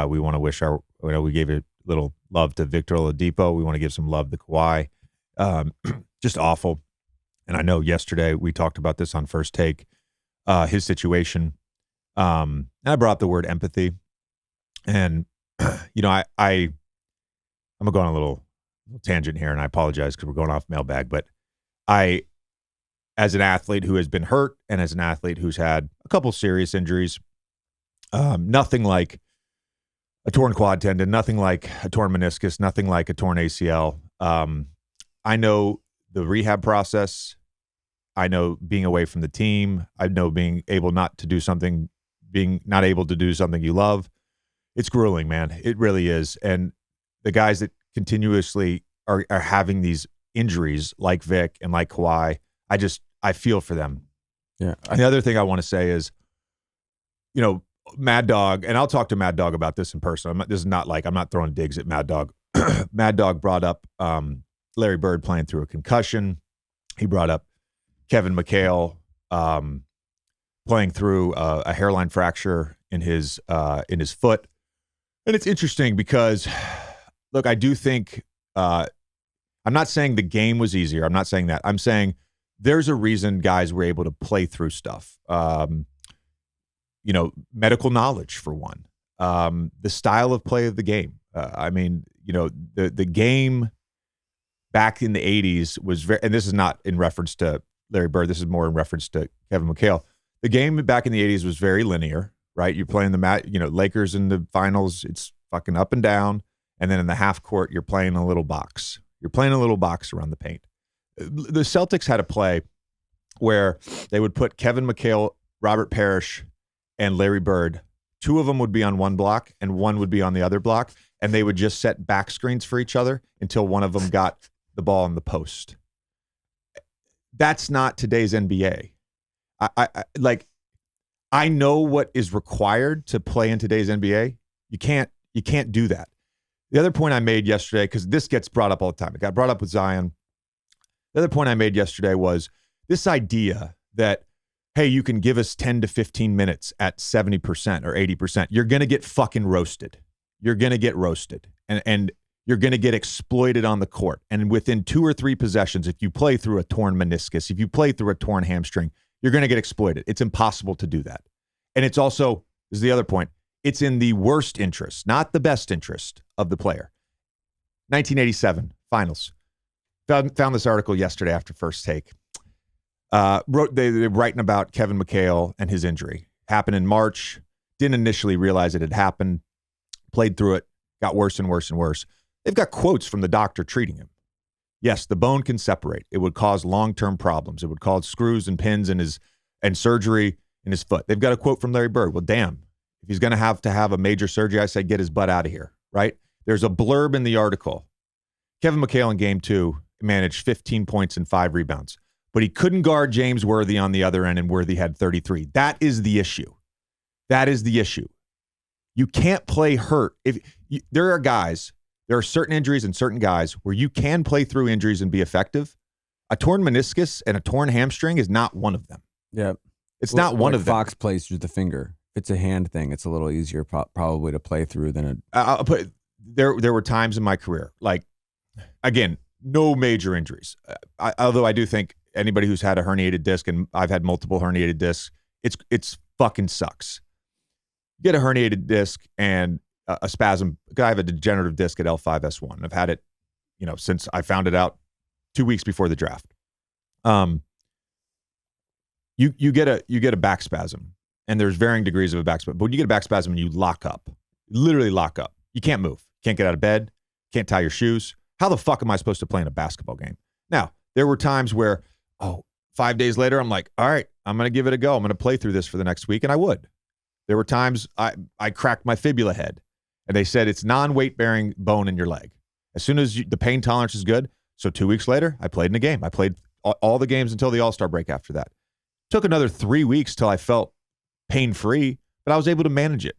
We want to wish we gave a little love to Victor Oladipo. We want to give some love to Kawhi. Just awful. And I know yesterday we talked about this on First Take, his situation. And I brought up the word empathy. And, I'm going to go on a little tangent here, and I apologize because we're going off mailbag. But as an athlete who has been hurt and as an athlete who's had a couple serious injuries, nothing like a torn quad tendon, nothing like a torn meniscus, nothing like a torn ACL. I know the rehab process. I know being away from the team. I know being not able to do something you love. It's grueling, man. It really is. And the guys that continuously are having these injuries like Vic and like Kawhi, I feel for them. Yeah. And the other thing I want to say is, Mad Dog, and I'll talk to Mad Dog about this in person. I'm not throwing digs at Mad Dog. Mad Dog brought up Larry Bird playing through a concussion. He brought up Kevin McHale playing through a hairline fracture in his foot. And it's interesting because, look, I do think I'm not saying the game was easier. I'm not saying that. I'm saying there's a reason guys were able to play through stuff. Medical knowledge for one. The style of play of the game. The game back in the 80s was very, and this is not in reference to Larry Bird. This is more in reference to Kevin McHale. The game back in the 80s was very linear, right? You're playing Lakers in the finals. It's fucking up and down. And then in the half court, you're playing a little box. You're playing a little box around the paint. The Celtics had a play where they would put Kevin McHale, Robert Parrish, and Larry Bird. Two of them would be on one block and one would be on the other block. And they would just set back screens for each other until one of them got the ball in the post. That's not today's NBA. I know what is required to play in today's NBA. You can't do that. The other point I made yesterday, because this gets brought up all the time. It got brought up with Zion. The other point I made yesterday was this idea that, hey, you can give us 10 to 15 minutes at 70% or 80%. You're going to get fucking roasted. You're going to get roasted. And you're going to get exploited on the court. And within 2 or 3 possessions, if you play through a torn meniscus, if you play through a torn hamstring, you're going to get exploited. It's impossible to do that. And it's also, this is the other point, it's in the worst interest, not the best interest of the player. 1987 finals. Found this article yesterday after First Take. They're writing about Kevin McHale and his injury. Happened in March. Didn't initially realize it had happened. Played through it. Got worse and worse and worse. They've got quotes from the doctor treating him. Yes, the bone can separate. It would cause long-term problems. It would cause screws and pins and surgery in his foot. They've got a quote from Larry Bird. Well, damn. If he's going to have a major surgery, I say get his butt out of here, right? There's a blurb in the article. Kevin McHale in Game 2 managed 15 points and 5 rebounds, but he couldn't guard James Worthy on the other end, and Worthy had 33. That is the issue. That is the issue. You can't play hurt. There are certain injuries and certain guys where you can play through injuries and be effective. A torn meniscus and a torn hamstring is not one of them. Yeah. It's not one of them. Fox plays through the finger. If it's a hand thing, it's a little easier probably to play through than there were times in my career, like, again, no major injuries. Although I do think anybody who's had a herniated disc, and I've had multiple herniated discs, it's fucking sucks. You get a herniated disc and a spasm. I have a degenerative disc at L5S1. I've had it, since I found it out 2 weeks before the draft. You get a back spasm, and there's varying degrees of a back spasm. But when you get a back spasm and you lock up, literally lock up. You can't move. Can't get out of bed. Can't tie your shoes. How the fuck am I supposed to play in a basketball game? Now, there were times where, 5 days later, I'm like, all right, I'm going to give it a go. I'm going to play through this for the next week, and I would. There were times I cracked my fibula head, and they said it's non-weight-bearing bone in your leg. As soon as the pain tolerance is good, so 2 weeks later, I played in a game. I played all the games until the All-Star break after that. Took another 3 weeks till I felt pain-free, but I was able to manage it.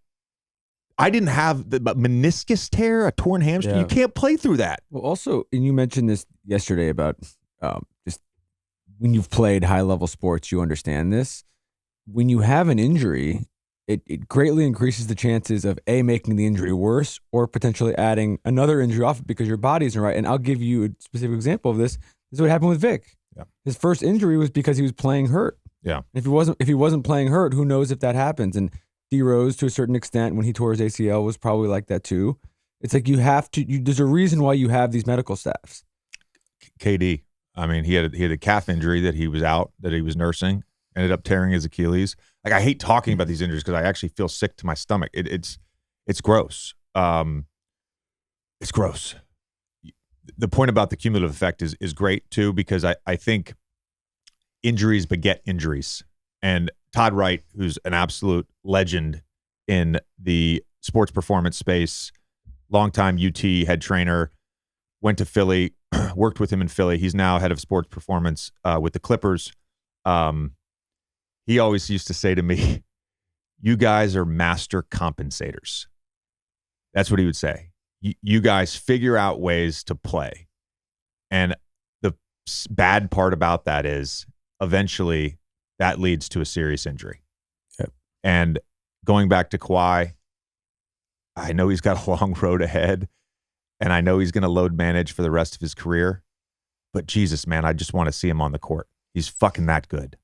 I didn't have the meniscus tear, a torn hamstring. Yeah. You can't play through that. Well, also, and you mentioned this yesterday about just when you've played high-level sports, you understand this. When you have an injury, it greatly increases the chances of making the injury worse or potentially adding another injury off it because your body isn't right. And I'll give you a specific example of this. This is what happened with Vic. Yeah. His first injury was because he was playing hurt. Yeah. And if he wasn't playing hurt, who knows if that happens? And D Rose, to a certain extent, when he tore his ACL, was probably like that too. It's like there's a reason why you have these medical staffs. KD, I mean, he had a calf injury that he was nursing, ended up tearing his Achilles. Like, I hate talking about these injuries because I actually feel sick to my stomach. It's gross. It's gross. The point about the cumulative effect is great too, because I think injuries beget injuries. And Todd Wright, who's an absolute legend in the sports performance space, longtime UT head trainer, went to Philly, worked with him in Philly. He's now head of sports performance with the Clippers. He always used to say to me, "You guys are master compensators." That's what he would say. You guys figure out ways to play. And the bad part about that is eventually that leads to a serious injury. Yep. And going back to Kawhi, I know he's got a long road ahead, and I know he's going to load manage for the rest of his career. But Jesus, man, I just want to see him on the court. He's fucking that good.